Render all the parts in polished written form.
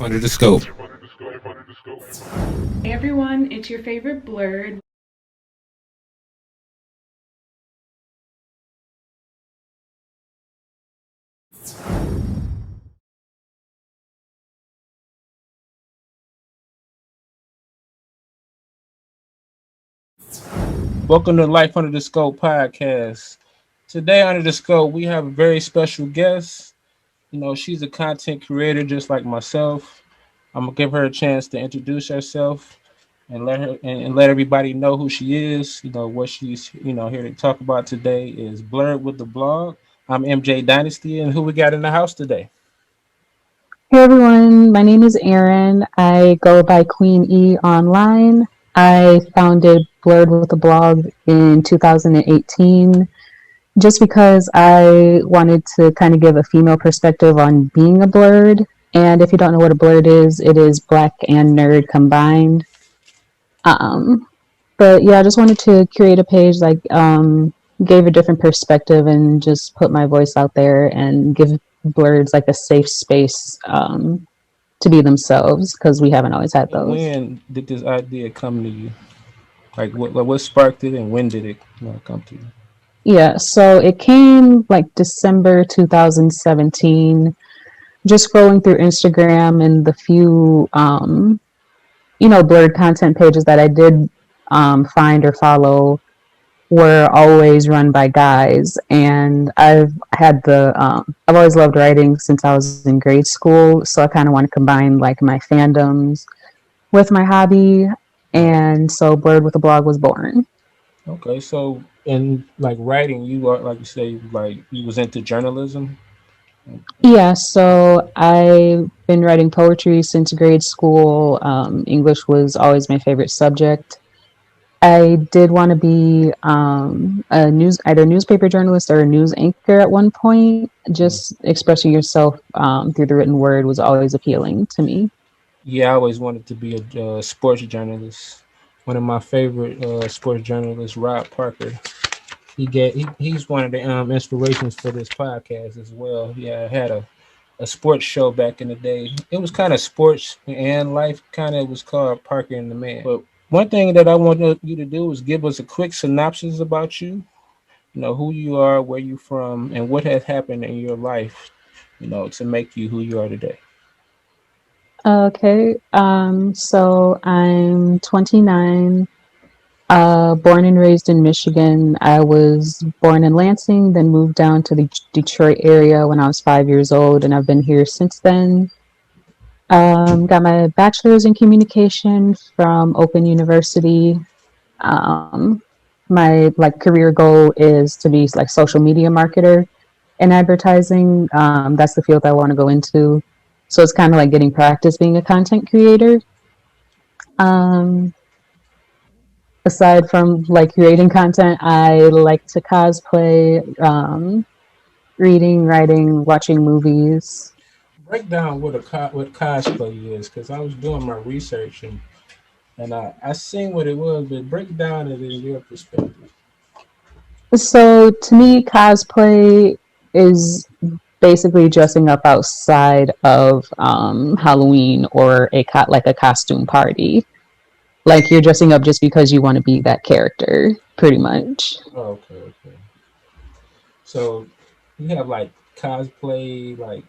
Under the Scope. Hey everyone, it's your favorite Blerd. Welcome to Life Under the Scope podcast. Today, Under the Scope, we have a very special guest. She's a content creator just like myself. I'm gonna give her a chance to introduce herself and let everybody know who she is. What she's here to talk about today is Blerd with the blog. I'm MJ Dynasty, and who we got in the house today? Hey everyone, my name is Erin. I go by Queen E online. I founded Blerd with a blog in 2018 just because I wanted to kind of give a female perspective on being a blerd. And if you don't know what a blerd is, it is black and nerd combined. Um, but yeah, I just wanted to create a page gave a different perspective and just put my voice out there and give blerds like a safe space to be themselves because we haven't always had And those. when did this idea come to you? What sparked it, and when did it come to you? Yeah, so it came like December 2017, just scrolling through Instagram and the few, blurred content pages that I did find or follow were always run by guys. And I've always loved writing since I was in grade school. So I kind of want to combine like my fandoms with my hobby. Right. And so Blerd with a blog was born. Okay, so in like writing, you are like you say, like you was into journalism. Yeah, so I've been writing poetry since grade school. English was always my favorite subject. I did want to be either newspaper journalist or a news anchor at one point. Just expressing yourself through the written word was always appealing to me. Yeah, I always wanted to be a sports journalist. One of my favorite sports journalists, Rob Parker. He's one of the inspirations for this podcast as well. Yeah, I had a sports show back in the day. It was kind of sports and life. Kind of it was called Parker and the Man. But one thing that I want you to do is give us a quick synopsis about you. Who you are, where you're from, and what has happened in your life. To make you who you are today. Okay, so I'm 29, born and raised in Michigan. I was born in Lansing, then moved down to the Detroit area when I was 5 years old, and I've been here since then. Got my bachelor's in communication from Open University. Um, my like career goal is to be like social media marketer in advertising. That's the field I want to go into. So it's kind of like getting practice being a content creator. Um, Aside from like creating content, I like to cosplay, reading, writing, watching movies. Break down what cosplay is, because I was doing my research and I seen what it was, but break down it in your perspective. So to me, cosplay is basically dressing up outside of Halloween or like a costume party. Like you're dressing up just because you want to be that character, pretty much. Oh, okay, okay. So you have like cosplay like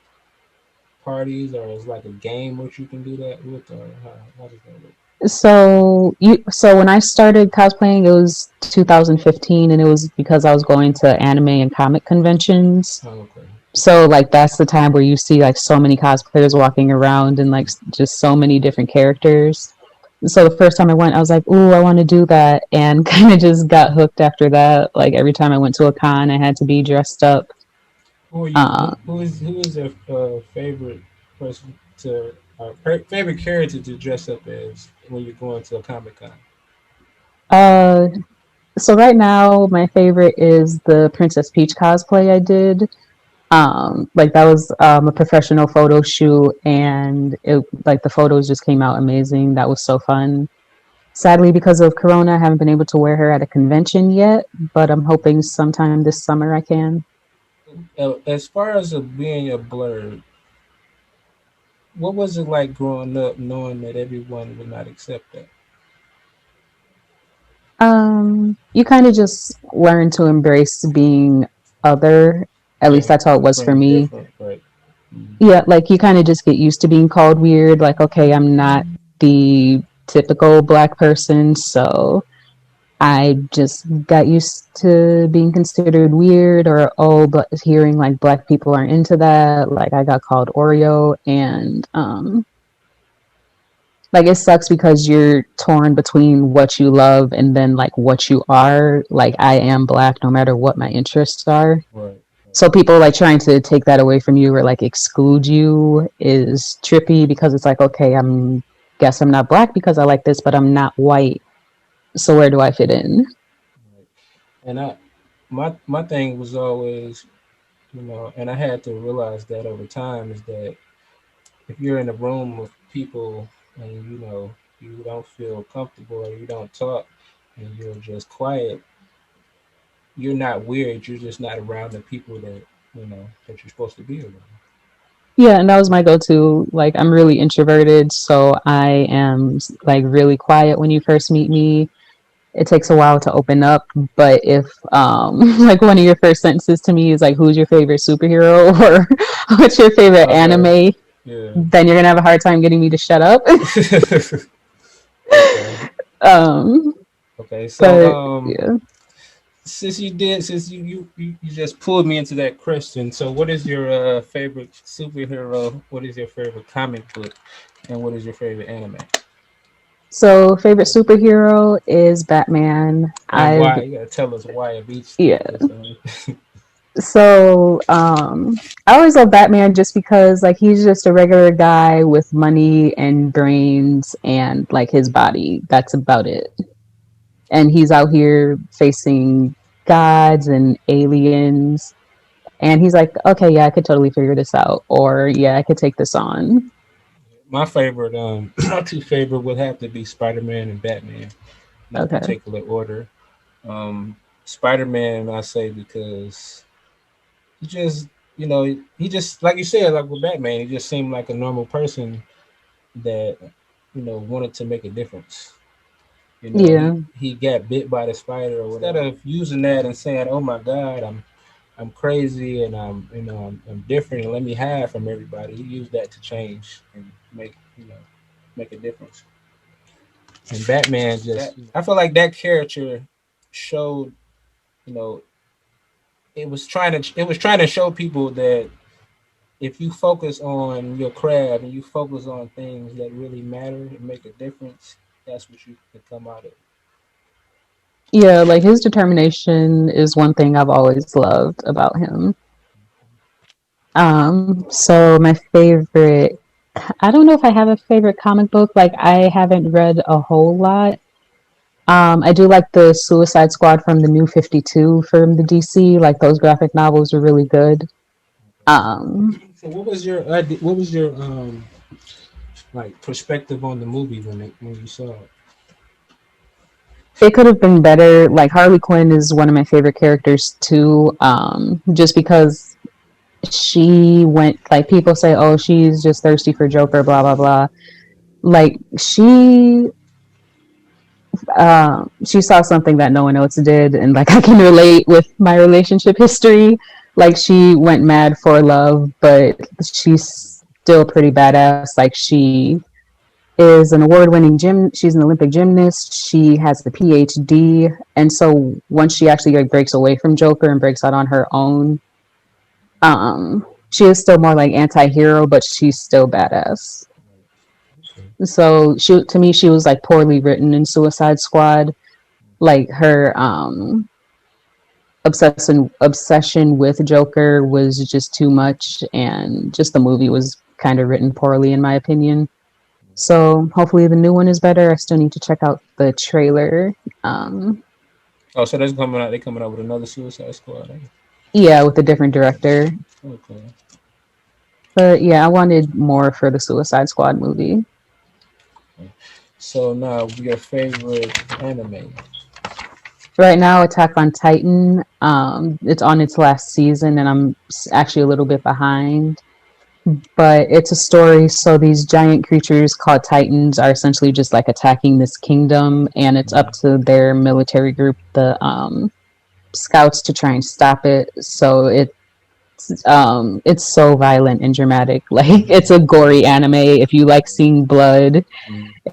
parties, or is like a game which you can do that with, or how does that work? So when I started cosplaying, it was 2015, and it was because I was going to anime and comic conventions. Oh, okay. So like that's the time where you see like so many cosplayers walking around and like just so many different characters. So the first time I went, I was like, "Ooh, I want to do that," and kind of just got hooked after that. Like every time I went to a con, I had to be dressed up. Who are you? Uh, Who is your favorite person to favorite character to dress up as when you're going to a comic con? uh, so right now, my favorite is the Princess Peach cosplay I did. Like that was a professional photo shoot, and it like the photos just came out amazing. That was so fun. Sadly, because of Corona, I haven't been able to wear her at a convention yet, but I'm hoping sometime this summer I can. As far as being a blur, What was it like growing up knowing that everyone would not accept that? You kind of just learn to embrace being other. At least Yeah, that's how it was for different, me. different, right? Mm. Yeah, like you kind of just get used to being called weird. Like, okay, I'm not the typical black person, so I just got used to being considered weird or oh, but hearing like black people aren't into that. Like I got called Oreo and like it sucks because you're torn between what you love and then like what you are. Like I am black no matter what my interests are. Right, right, So people like trying to take that away from you or like exclude you is trippy because it's like, okay, I'm guess I'm not black because I like this, but I'm not white. So where do I fit in? right. And my thing was always, and I had to realize that over time is that if you're in a room with people and you don't feel comfortable or you don't talk and you're just quiet, you're not weird. You're just not around the people that you're supposed to be around. Yeah, and that was my go-to. Like I'm really introverted, so I am like really quiet when you first meet me. It takes a while to open up, but if like one of your first sentences to me is like who's your favorite superhero or what's your favorite Okay. anime, Yeah. then you're gonna have a hard time getting me to shut up. Okay. um Okay. So but yeah. since you just pulled me into that question. So what is your favorite superhero? What is your favorite comic book? And what is your favorite anime? So favorite superhero is Batman. And I've why? You gotta tell us why of each. yeah. Just, So I always love Batman just because like he's just a regular guy with money and brains and like his body. That's about it. And he's out here facing gods and aliens. And he's like, okay, yeah, I could totally figure this out. Or yeah, I could take this on. my favorite, my two favorite would have to be Spider Man and Batman, no Okay. particular order. Spider Man, I say because he just, he just like you said, like with Batman, he just seemed like a normal person that wanted to make a difference. Yeah. He got bit by the spider or whatever. Instead of using that and saying, "Oh my God, I'm crazy and I'm different and let me hide from everybody," he used that to change and make a difference. And Batman just, I feel like that character showed, you know, it was trying to show people that if you focus on your craft and you focus on things that really matter and make a difference, that's what you can come out of. Yeah, like his determination is one thing I've always loved about him. So my favorite, I don't know if I have a favorite comic book. Like I haven't read a whole lot. I do like the Suicide Squad from the New 52 from the DC. Like those graphic novels are really good. Um, So what was your like perspective on the movie when you saw it? it could have been better. Like Harley Quinn is one of my favorite characters too. Just because she went like people say, oh, she's just thirsty for Joker, blah blah blah. Like she saw something that no one else did, and like I can relate with my relationship history. Like she went mad for love, but she's still pretty badass. Like she is an award-winning gym. She's an Olympic gymnast. She has a PhD, and so once she actually like breaks away from Joker and breaks out on her own, she is still more like anti-hero, but she's still badass. So she to me she was like poorly written in Suicide Squad. Like her obsession with Joker was just too much, and just the movie was kind of written poorly in my opinion. So hopefully the new one is better. I still need to check out the trailer. Um, Oh, so that's coming out. They coming out with another Suicide Squad. yeah, with a different director. Okay. But yeah, I wanted more for the Suicide Squad movie. So now your favorite anime. Right now, Attack on Titan. It's on its last season, and I'm actually a little bit behind. but it's a story. So these giant creatures called Titans are essentially just like attacking this kingdom, and it's up to their military group, the scouts, to try and stop it. So it's so violent and dramatic. Like it's a gory anime. If you like seeing blood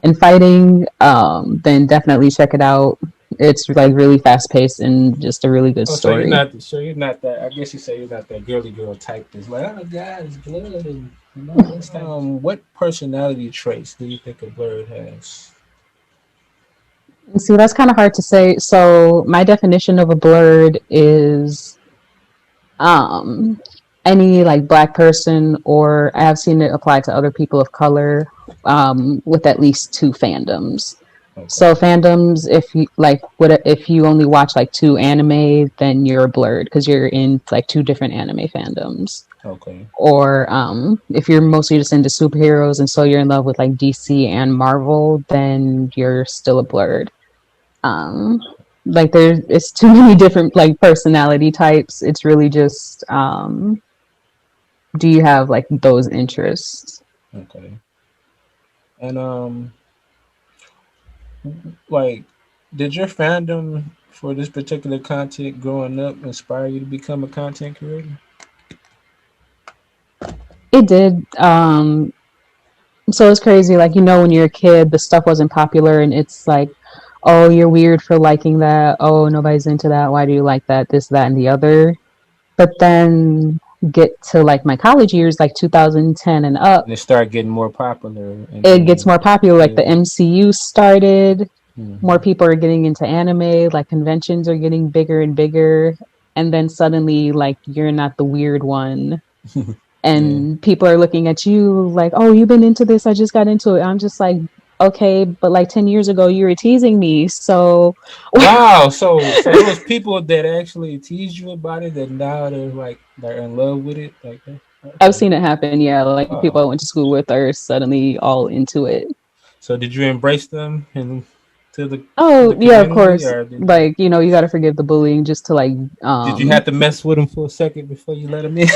and fighting, then definitely check it out. It's like really fast paced and just a really good Oh, so you're story. not. So you're not that. I guess you say you're not that girly girl type. That's like, oh God, it's blood and all that stuff. What personality traits do you think a bird has? See, that's kind of hard to say. So my definition of a blurred is um any like black person, or I have seen it applied to other people of color, with at least two fandoms. Okay. So fandoms, if you like, if you only watch like two anime, then you're blurred because you're in like two different anime fandoms. Okay. Or if you're mostly just into superheroes and so you're in love with like DC and Marvel, then you're still a blurred. Um, like there's it's too many different like personality types. It's really just do you have like those interests? Okay. And like, did your fandom for this particular content growing up inspire you to become a content creator? It did. So it's crazy. Like, when you're a kid, the stuff wasn't popular, and it's like, oh, you're weird for liking that. Oh, nobody's into that. Why do you like that? This, that, and the other. But then get to like my college years, like 2010 and up, And it started getting more popular, and it gets then more popular. Like the yeah. MCU started, more Hmm. people are getting into anime, like conventions are getting bigger and bigger. And then suddenly, like, you're not the weird one. Yeah. And people are looking at you like, oh, you've been into this. I just got into it. I'm just like, okay, but like 10 years ago, you were teasing me. So Wow. So it was people that actually teased you about it that now they're in love with it like that. I've Okay. seen it happen. Yeah. Like people I Wow. went to school with are suddenly all into it. So did you embrace them and to Oh, the yeah, of community, course. or did you Like, you got to forgive the bullying just to like, did you have to mess with them for a second before you let them in?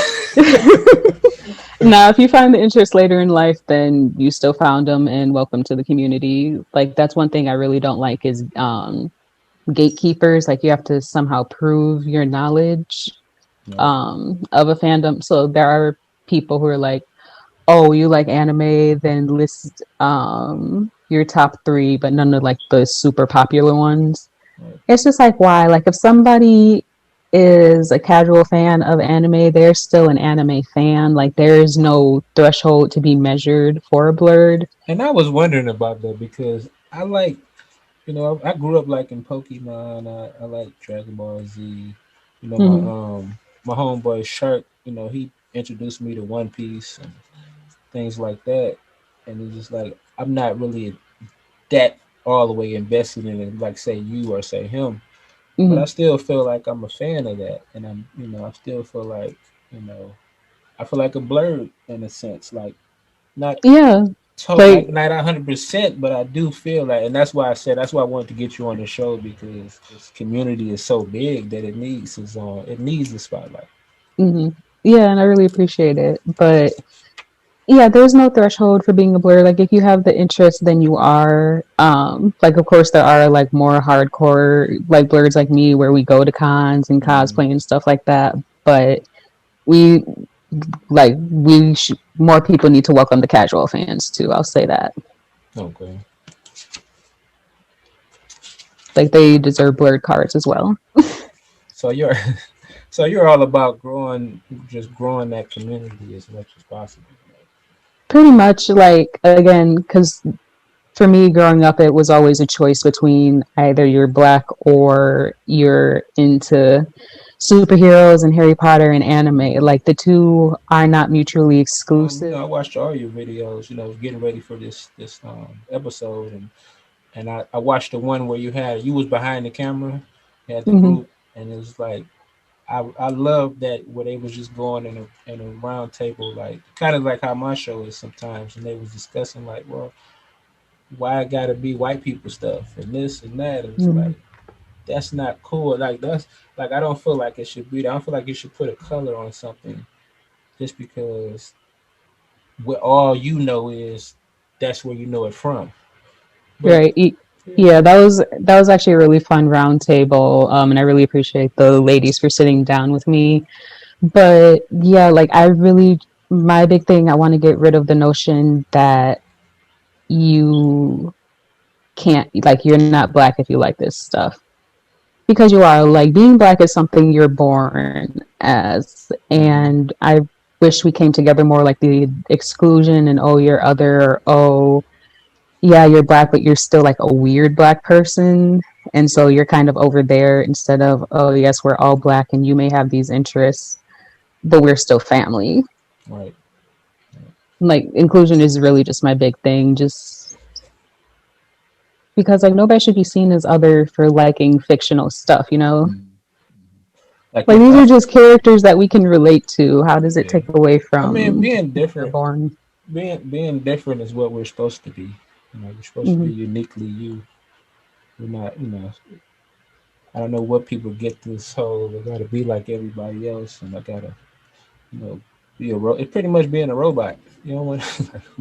now, if you find the interest later in life, then you still found them and welcome to the community. Like, that's one thing I really don't like is gatekeepers. Like, you have to somehow prove your knowledge No. of a fandom. So there are people who are like, oh, you like anime, then list your top three, but none of like the super popular ones. Right. It's just like, why? Like, if somebody is a casual fan of anime, they're still an anime fan. Like, there's no threshold to be measured for a blurred. And I was wondering about that because I like, I grew up liking Pokemon. I like Dragon Ball Z. Mm-hmm. My homeboy Shark. He introduced me to One Piece and things like that. And it's just like I'm not really that all the way invested in it, like say you or say him. But Mm-hmm. I still feel like I'm a fan of that, and I still feel like, you know, I feel like a blurred in a sense, like not Yeah, like like not 100%, but I do feel like, and that's why I wanted to get you on the show because this community is so big that it needs the spotlight. mhm. Yeah, and I really appreciate it. But yeah, there's no threshold for being a blur. Like if you have the interest, then you are. Like of course there are like more hardcore like blurs like me where we go to cons and Mm, cosplay and stuff like that. But we more people need to welcome the casual fans too. I'll say that. okay, Like they deserve blurred cards as well. so you're so you're all about just growing that community as much as possible. Pretty much like again, because for me growing up it was always a choice between either you're black or you're into superheroes and Harry Potter and anime. Like the two are not mutually I exclusive. watched all your videos, getting ready for this episode, and I watched the one where you was behind the camera, you had the Hmm. group, and it was like I love that where they was just going in a round table, like kind of like how my show is sometimes, and they was discussing like, well, why it gotta be white people stuff and this and that, and it's Hmm. like that's not cool. Like that's like I don't feel like it should be. I don't feel like you should put a color on something just because. where all you know is that's where you know it from. But Right. yeah, Yeah, that was actually a really fun round table. And I really appreciate the ladies for sitting down with me. But yeah, like I really my big thing, I want to get rid of the notion that you can't like you're not black if you like this stuff. Because you are like being black is something you're born as. mm-hmm. And I wish we came together more like the exclusion and oh you're other or oh yeah, you're black, but you're still like a weird black person. And so you're kind of over there instead of, oh, yes, we're all black and you may have these interests, but we're still family. Right. Like, inclusion is really just my big thing, just because, like, nobody should be seen as other for liking fictional stuff, you know? Mm-hmm. Like Like, it. these are just characters that we can relate to. How does it Yeah. take away I mean, from being who we're different, born? being different is what we're supposed to be. You know, we're supposed to be Mm-hmm. uniquely you. We're not. You know, I don't know what people get this whole. I gotta be like everybody else, and I gotta, you know, be a It's pretty much being a robot. You know what?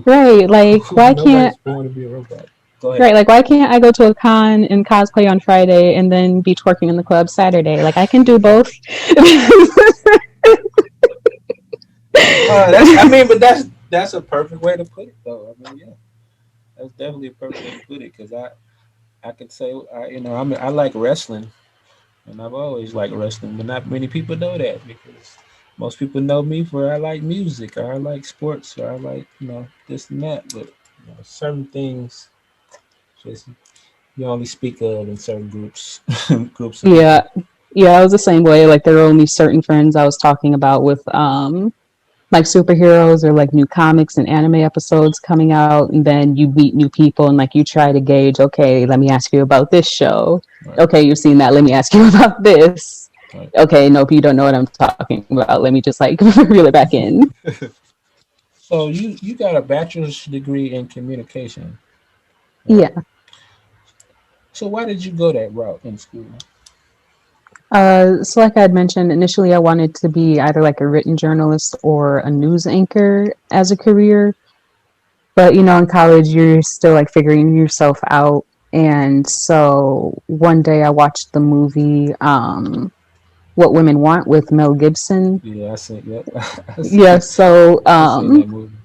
Right. Like, why Nobody's can't born to be a robot. Go ahead. Right, like why can't I go to a con and cosplay on Friday and then be twerking in the club Saturday? Like I can do both. That's. I mean, but that's a perfect way to put it, though. I mean, yeah, that's definitely a perfect way to put it because I could say I like wrestling and I've always liked wrestling, but not many people know that because most people know me for I like music or I like sports or I like this and that, but certain things just you only speak of in certain groups groups of people. Yeah. Yeah, I was the same way. Like there were only certain friends I was talking about with like superheroes or like new comics and anime episodes coming out and then you meet new people and like you try to gauge, okay, let me ask you about this show. Right, Okay, you've seen that, let me ask you about this. right. Okay, nope, you don't know what I'm talking about. Let me just like reel it back in. So you got a bachelor's degree in communication, right? Yeah. So why did you go that route in school? So like I had mentioned, initially I wanted to be either like a written journalist or a news anchor as a career. But you know, in college you're still like figuring yourself out. And so one day I watched the movie What Women Want with Mel Gibson. Yeah, I seen. Yep, Yeah, so I seen that movie.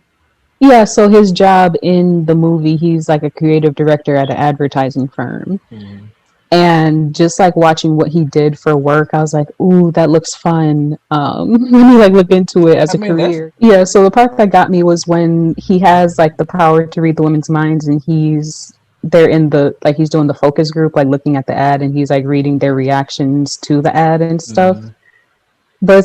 yeah, so his job in the movie, he's like a creative director at an advertising firm. Hmm. And just like watching what he did for work, I was like, ooh, that looks fun. Let me like look into it as I a mean, that's career. Yeah, so the part that got me was when he has like the power to read the women's minds and he's there in the like he's doing the focus group, like looking at the ad and he's like reading their reactions to the ad and stuff. hmm But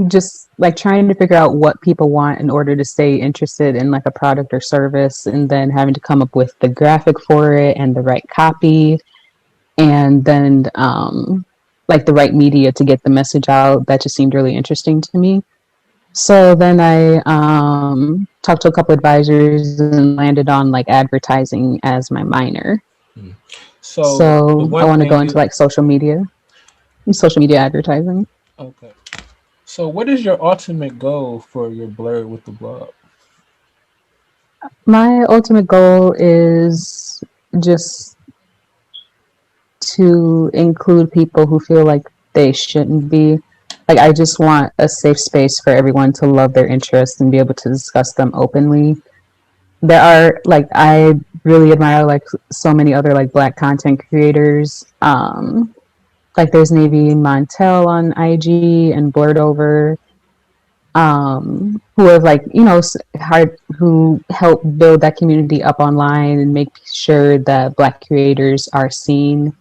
just like trying to figure out what people want in order to stay interested in like a product or service and then having to come up with the graphic for it and the right copy and then like the right media to get the message out. That just seemed really interesting to me. So then I talked to a couple advisors and landed on like advertising as my minor. So the So I one want to thing go into you like social media advertising. okay. So what is your ultimate goal for your Blerd with the blog? My ultimate goal is just to include people who feel like they shouldn't be. Like, I just want a safe space for everyone to love their interests and be able to discuss them openly. There are, like, I really admire, like, so many other, like, Black content creators. Like, there's Navy Montel on IG and Blurred Over, who have, like, you know, who help build that community up online and make sure that Black creators are seen.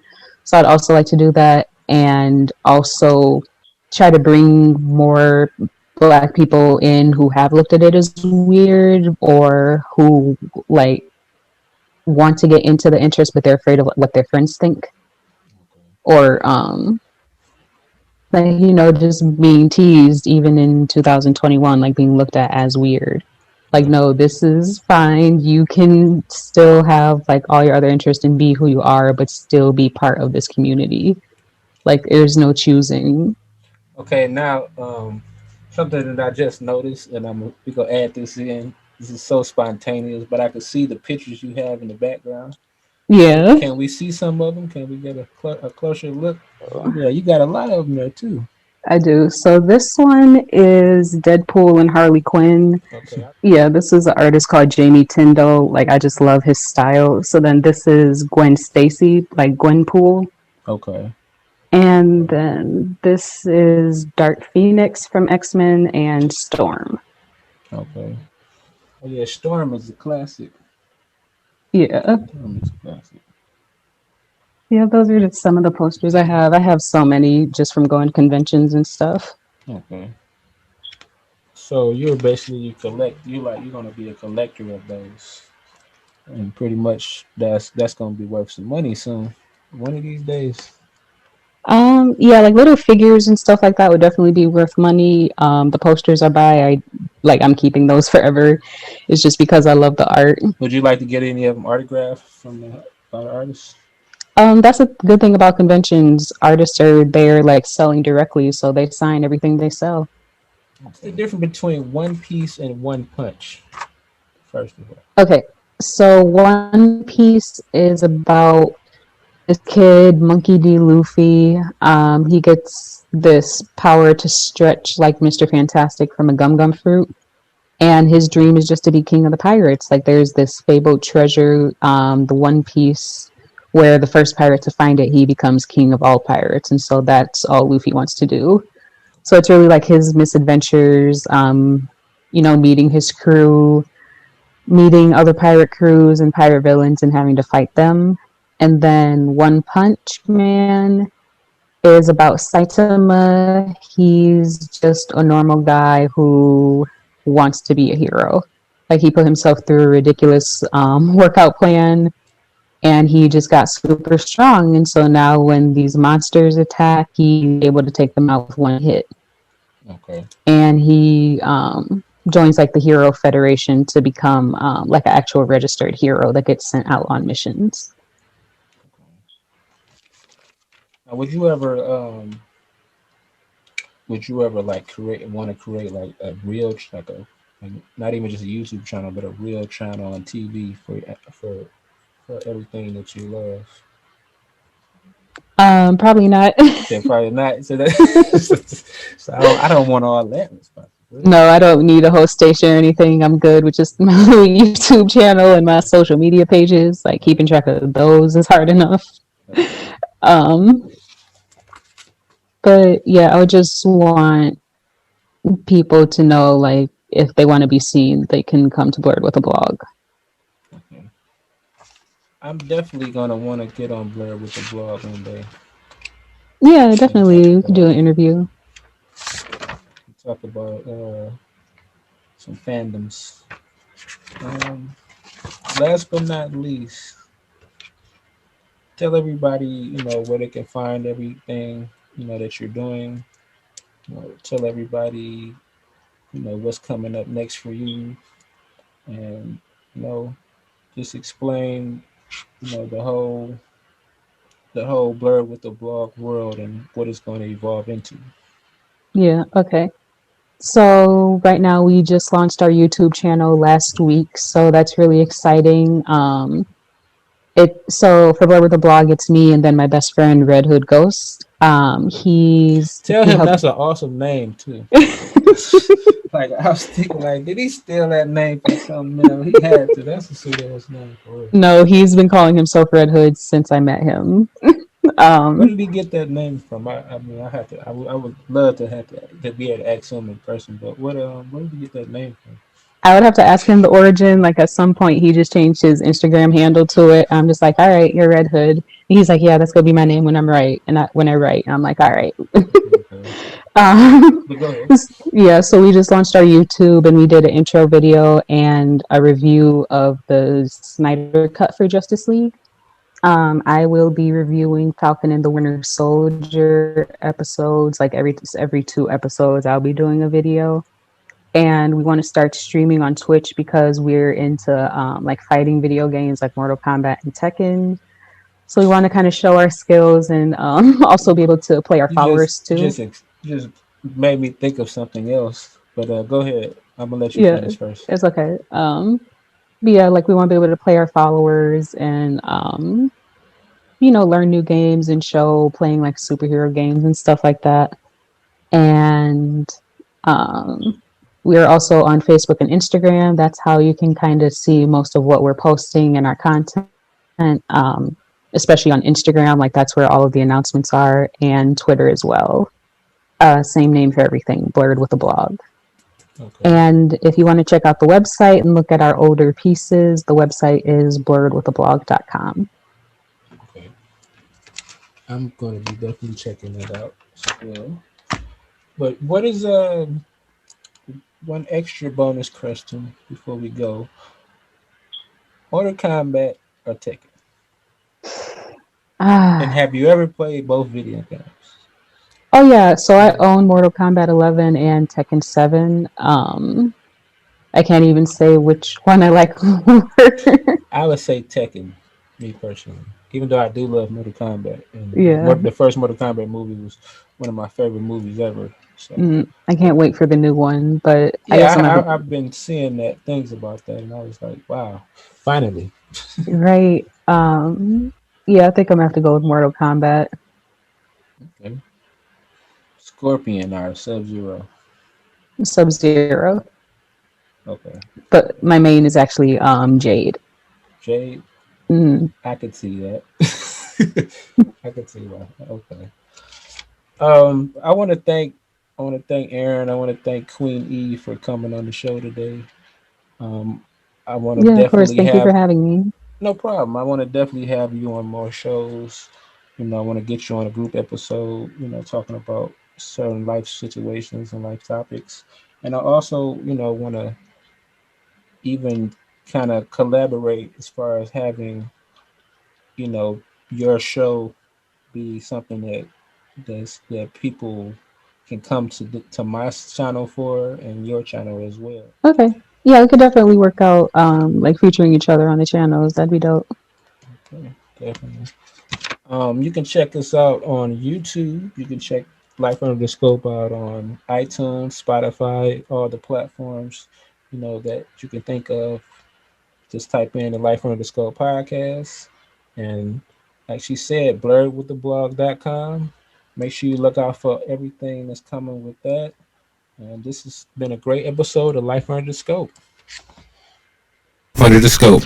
So I'd also like to do that and also try to bring more Black people in who have looked at it as weird or who like want to get into the interest but they're afraid of what their friends think or like you know just being teased even in 2021 like being looked at as weird. Like Right. no, this is fine, you can still have like all your other interests and be who you are but still be part of this community. Like there's no choosing. Okay. Now, Something that I just noticed, and we gonna add this in. This is so spontaneous, but I could see the pictures you have in the background. Yeah, Can we see some of them? Can we get a closer look? Yeah, you got a lot of them there too. I do. So this one is Deadpool and Harley Quinn. Okay. Yeah, this is an artist called Jamie Tyndall. Like I just love his style. So then this is Gwen Stacy, like Gwenpool. Okay. And then this is Dark Phoenix from X-Men and Storm. Okay. Oh yeah, Storm is a classic. Yeah. Storm is a classic. Yeah, those are just some of the posters I have. I have so many just from going to conventions and stuff. Okay. So you're basically you collect. You're gonna be a collector of those, and pretty much that's gonna be worth some money soon. One of these days. Yeah, like little figures and stuff like that would definitely be worth money. The posters I buy, I'm keeping those forever. It's just because I love the art. Would you like to get any of them autographed from by the artists? That's a good thing about conventions. Artists are there like selling directly, so they sign everything they sell. What's the difference between One Piece and One Punch? First of all. Okay, so One Piece is about this kid, Monkey D. Luffy. He gets this power to stretch like Mr. Fantastic from a gum gum fruit. And his dream is just to be king of the pirates. Like there's this fabled treasure, the One Piece, where the first pirate to find it, he becomes king of all pirates. And so that's all Luffy wants to do. So it's really like his misadventures, meeting his crew, meeting other pirate crews and pirate villains and having to fight them. And then One Punch Man is about Saitama. He's just a normal guy who wants to be a hero. Like he put himself through a ridiculous workout plan and he just got super strong. And so now when these monsters attack, he's able to take them out with one hit. Okay. And he joins like the Hero Federation to become like an actual registered hero that gets sent out on missions. Now, would you ever like create like a real like not even just a YouTube channel, but a real channel on TV for everything that you love? Probably not. Yeah, probably not. So that so I don't want all that responsibility. No, I don't need a host station or anything. I'm good with just my YouTube channel and my social media pages. Like keeping track of those is hard enough. Um, but yeah, I would just want people to know, like, if they want to be seen, they can come to Blerd with a blog. Okay. I'm definitely gonna want to get on Blerd with the blog one day. Yeah, definitely. We could do an interview. Talk about some fandoms. Last but not least, tell everybody where they can find everything that you're doing. Tell everybody what's coming up next for you, and you know just explain the whole Blerd with the blog world and what it's going to evolve into. Yeah, okay. So right now we just launched our YouTube channel last week, so that's really exciting. So for Blerd with the blog, it's me and then my best friend Red Hood Ghost. Tell He him helped. that's an awesome name too. Like I was thinking, like, did he steal that name from something else? He had to. That's a sweet ass name for it. No, he's been calling himself Red Hood since I met him. Where did he get that name from? I mean, I have to. I would love to have to be able to ask him in person. But where did he get that name from? I would have to ask him the origin. Like at some point, he just changed his Instagram handle to it. I'm just like, all right, you're Red Hood. And he's like, yeah, that's gonna be my name when I'm right. And when I write, I'm like, all right. Okay. Go ahead. Yeah, so we just launched our YouTube and we did an intro video and a review of the Snyder Cut for Justice League. I will be reviewing Falcon and the Winter Soldier episodes. Like every 2 episodes, I'll be doing a video. And we want to start streaming on Twitch because we're into like fighting video games like Mortal Kombat and Tekken. So we want to kind of show our skills and also be able to play our followers too. Just made me think of something else. But go ahead. I'm gonna let you Yeah, finish first. it's okay. But yeah, like we want to be able to play our followers and learn new games and show playing like superhero games and stuff like that. And um, we are also on Facebook and Instagram. That's how you can kind of see most of what we're posting and our content. Especially on Instagram, like that's where all of the announcements are, and Twitter as well. Same name for everything, Blerd with a blog. Okay. And if you want to check out the website and look at our older pieces, the website is blerdwithablog.com. Okay. I'm gonna be definitely checking that out as well. But what is one extra bonus question before we go? Mortal Kombat or Tekken? And Ah, have you ever played both video games? oh yeah. So I Yeah. own Mortal Kombat 11 and Tekken 7. I can't even say which one I like more. I would say Tekken, me personally. Even though I do love Mortal Kombat, and Yeah. the first Mortal Kombat movie was one of my favorite movies ever. So, I but can't wait for the new one, but I yeah, guess I'm at I've been seeing that things about that, and I was like, wow, finally. right. Yeah, I think I'm gonna have to go with Mortal Kombat. Okay. Scorpion or Sub Zero. Sub-Zero. Okay. But my main is actually Jade. Jade, Mm, I could see that. I could see that. Okay. I want to thank Erin. I want to thank Queen E for coming on the show today. Um, I want to yeah, of course. definitely Thank you for have having me. no problem. I want to definitely have you on more shows. I want to get you on a group episode. Talking about certain life situations and life topics, and I also want to even kind of collaborate as far as having you know your show be something that people can come to my channel for and your channel as well. Okay. Yeah, we could definitely work out like featuring each other on the channels. That'd be dope. Okay, definitely. You can check us out on YouTube. You can check Life Under the Scope out on iTunes, Spotify, all the platforms that you can think of. Just type in the Life Under the Scope podcast, and like she said, blerdwiththeblog.com. Make sure you look out for everything that's coming with that. And this has been a great episode of Life Under the Scope. Under the Scope.